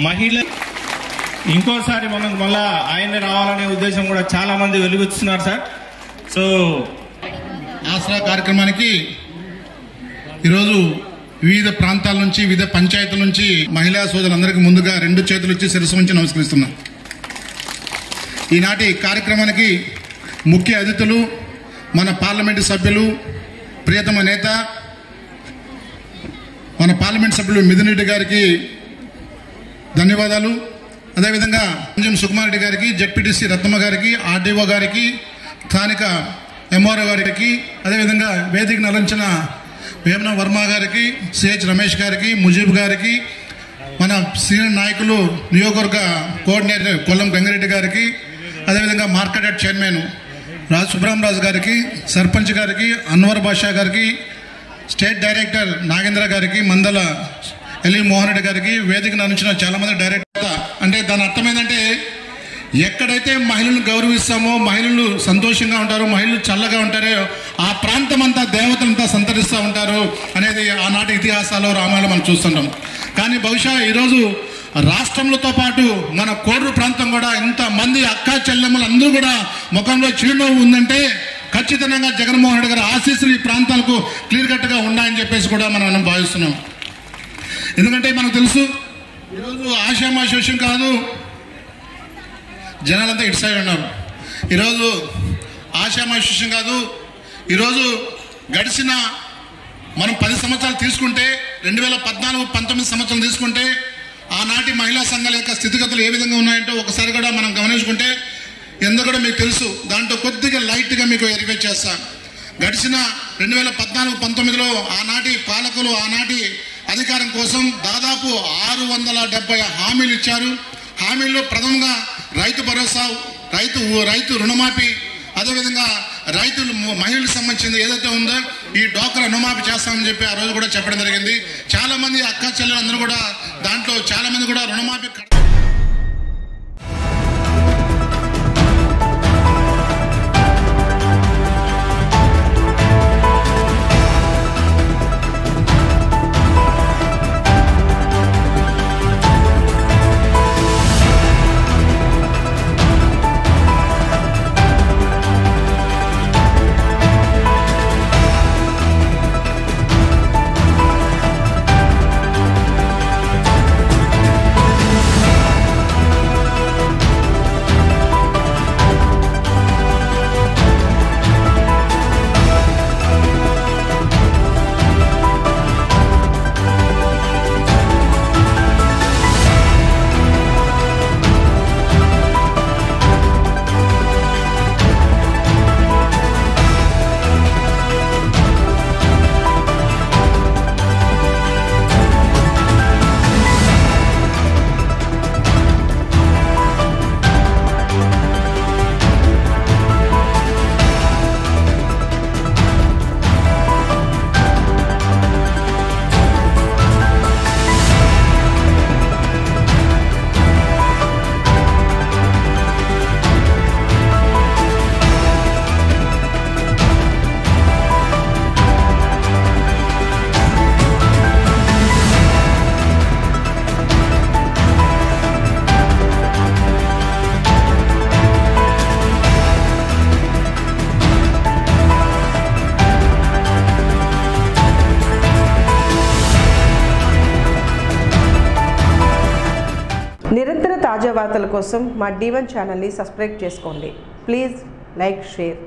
మహిళ ఇంకోసారి మనం మళ్ళా ఆయన రావాలనే ఉద్దేశం కూడా చాలా మంది వెలుగుతున్నారు సార్. సో ఆసరా కార్యక్రమానికి ఈరోజు వివిధ ప్రాంతాల నుంచి వివిధ పంచాయతీల నుంచి మహిళా సోదరులందరికీ ముందుగా 2 చేతులు ఇచ్చి శిరస్సు వంచి నమస్కరిస్తున్నాం. ఈనాటి కార్యక్రమానికి ముఖ్య అతిథులు మన పార్లమెంటు సభ్యులు, ప్రియతమ నేత మన పార్లమెంట్ సభ్యులు మిథున్ రెడ్డి గారికి ధన్యవాదాలు. అదేవిధంగా అంజన్ సుకుమార్ రెడ్డి గారికి, జెడ్పీటీసీ రత్నమ్మ గారికి, ఆర్డీఓ గారికి, స్థానిక ఎంఆర్ఓ గారికి, అదేవిధంగా వేదికను అలంచిన వేమన వర్మ గారికి, సిహెచ్ రమేష్ గారికి, ముజీబ్ గారికి, మన సీనియర్ నాయకులు నియోజకవర్గ కోఆర్డినేటర్ కొల్లం గంగిరెడ్డి గారికి, అదేవిధంగా మార్కెట్ చైర్మన్ సుబ్రహ్మరాజు గారికి, సర్పంచ్ గారికి, అన్వర్ బాషా గారికి, స్టేట్ డైరెక్టర్ నాగేంద్ర గారికి, మందల ఎల్లి మోహన్ రెడ్డి గారికి, వేదికను అందించిన చాలా మంది డైరెక్టర్. అంటే దాని అర్థం ఏంటంటే ఎక్కడైతే మహిళలను గౌరవిస్తామో, మహిళలు సంతోషంగా ఉంటారో, మహిళలు చల్లగా ఉంటారో ఆ ప్రాంతం అంతా దేవతలంతా సంతరిస్తూ ఉంటారు అనేది ఆనాటి ఇతిహాసాలు రామాయణంలో మనం చూస్తుంటాం. కానీ బహుశా ఈరోజు రాష్ట్రంతో పాటు మన కోడూరు ప్రాంతం కూడా ఇంతమంది అక్కా చెల్లెమ్మలు అందరూ కూడా ముఖంలో చిరునవ్వు ఉందంటే ఖచ్చితంగా జగన్మోహన్ రెడ్డి గారి ఆశీస్సులు ఈ ప్రాంతాలకు క్లియర్ కట్గా ఉన్నాయని చెప్పేసి కూడా మనం భావిస్తున్నాం. ఎందుకంటే మనకు తెలుసు ఈరోజు ఆషామాషి విషయం కాదు, జనాలంతా ఇటు సైడ్ ఉన్నారు. ఈరోజు ఆషామాషి విషయం కాదు. ఈరోజు గడిచిన మనం 10 సంవత్సరాలు తీసుకుంటే 2014-19 సంవత్సరాలు తీసుకుంటే ఆనాటి మహిళా సంఘాల యొక్క స్థితిగతులు ఏ విధంగా ఉన్నాయంటే ఒకసారి కూడా మనం గమనించుకుంటే ఎందుకు కూడా మీకు తెలుసు. దాంట్లో కొద్దిగా లైట్గా మీకు వెరిఫై చేస్తాను. గడిచిన 2014-19లో ఆనాటి పాలకులు ఆనాటి అధికారం కోసం దాదాపు 670 హామీలు ఇచ్చారు. హామీల్లో ప్రథమంగా రైతు భరోసా, రైతు రుణమాఫీ, అదేవిధంగా రైతులు మహిళలకు సంబంధించింది ఏదైతే ఉందో ఈ డ్వాక్రా రుణమాఫీ చేస్తామని చెప్పి ఆ రోజు కూడా చెప్పడం జరిగింది. చాలా మంది అక్క చెల్లెలందరూ కూడా దాంట్లో చాలా మంది కూడా రుణమాఫీ నిరంతర తాజా వార్తల కోసం మా D1 ఛానల్ని సబ్స్క్రైబ్ చేసుకోండి. Please like, share.